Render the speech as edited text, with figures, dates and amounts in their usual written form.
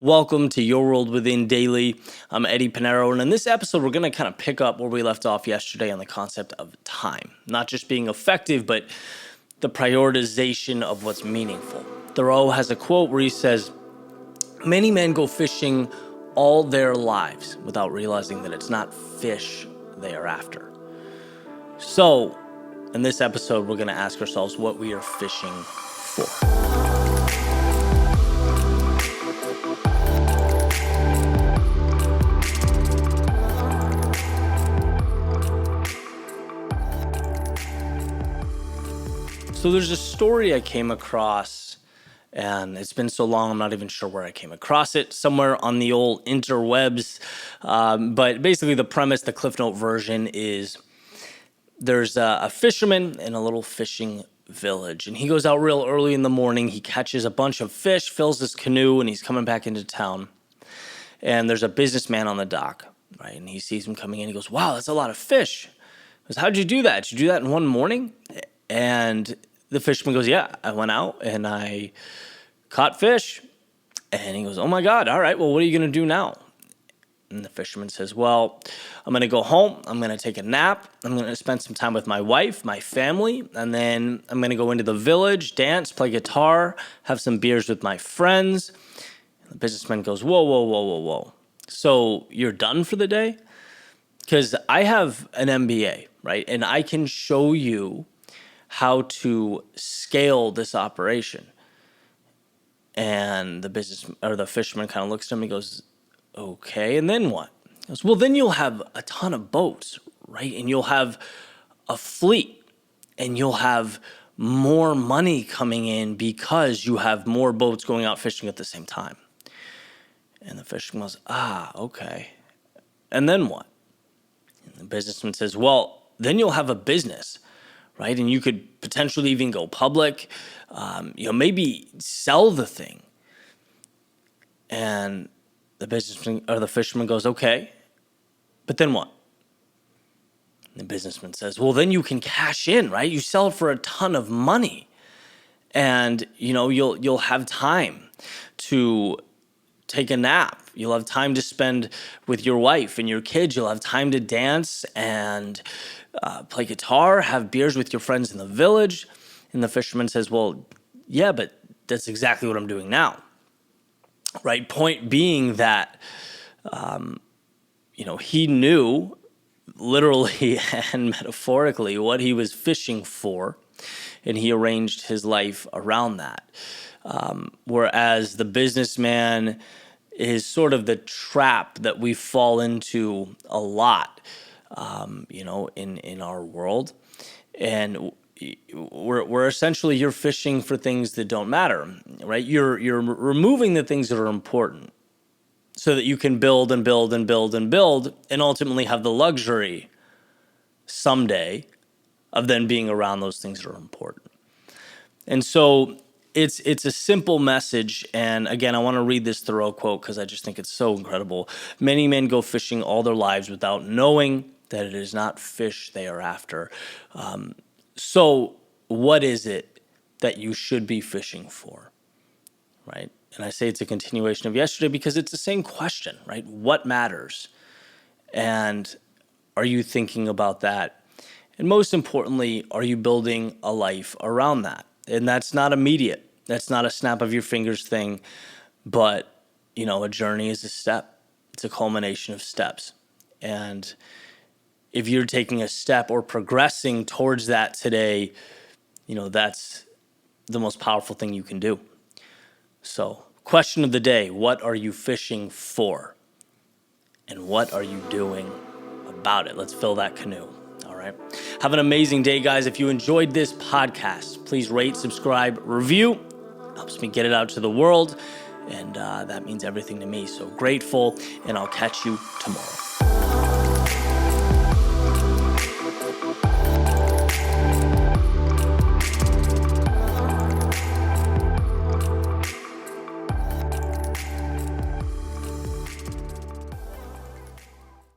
Welcome to Your World Within Daily. I'm Eddie Pinero, and in this episode, we're going to kind of pick up where we left off yesterday on the concept of time. Not just being effective, but the prioritization of what's meaningful. Thoreau has a quote where he says, "Many men go fishing all their lives without realizing that it's not fish they are after." So, in this episode, we're going to ask ourselves what we are fishing for. So there's a story I came across, and it's been so long I'm not even sure where I came across it, somewhere on the old interwebs. But basically the premise, the Cliff Note version is there's a fisherman in a little fishing village, and he goes out real early in the morning. He catches a bunch of fish, fills his canoe, and he's coming back into town. And there's a businessman on the dock, right? And he sees him coming in. He goes, "Wow, that's a lot of fish." He goes, "How'd you do that? Did you do that in one morning?" And the fisherman goes, "Yeah, I went out and I caught fish." And he goes, "Oh my God, all right, well, what are you going to do now?" And the fisherman says, "Well, I'm going to go home. I'm going to take a nap. I'm going to spend some time with my wife, my family. And then I'm going to go into the village, dance, play guitar, have some beers with my friends." And the businessman goes, "Whoa, whoa, whoa, whoa, whoa. So you're done for the day?" Because I have an MBA, right? And I can show you how to scale this operation. And the fisherman kind of looks at him and goes, "Okay, and then what?" He goes, "Well, then you'll have a ton of boats, right? And you'll have a fleet, and you'll have more money coming in because you have more boats going out fishing at the same time." And the fisherman goes, "Okay. And then what?" And the businessman says, "Well, then you'll have a business, right? And you could potentially even go public, maybe sell the thing." And the fisherman goes, "Okay, but then what?" And the businessman says, "Well, then you can cash in, right? You sell it for a ton of money, and you'll have time to take a nap. You'll have time to spend with your wife and your kids. You'll have time to dance and play guitar, have beers with your friends in the village." And the fisherman says, "Well, yeah, but that's exactly what I'm doing now." Right? Point being that, he knew literally and metaphorically what he was fishing for, and he arranged his life around that. Whereas the businessman is sort of the trap that we fall into a lot, in our world. And we're essentially, you're fishing for things that don't matter, right? You're removing the things that are important so that you can build and build and build and build and ultimately have the luxury someday of then being around those things that are important. And so it's a simple message. And again, I want to read this Thoreau quote because I just think it's so incredible. "Many men go fishing all their lives without knowing that it is not fish they are after." So what is it that you should be fishing for, right? And I say it's a continuation of yesterday because it's the same question, right? What matters? And are you thinking about that? And most importantly, are you building a life around that? And that's not immediate. That's not a snap of your fingers thing. But, a journey is a step. It's a culmination of steps. And if you're taking a step or progressing towards that today, that's the most powerful thing you can do. So, question of the day, what are you fishing for? And what are you doing about it? Let's fill that canoe. All right. Have an amazing day, guys. If you enjoyed this podcast, please rate, subscribe, review. Helps me get it out to the world. And that means everything to me. So grateful, and I'll catch you tomorrow.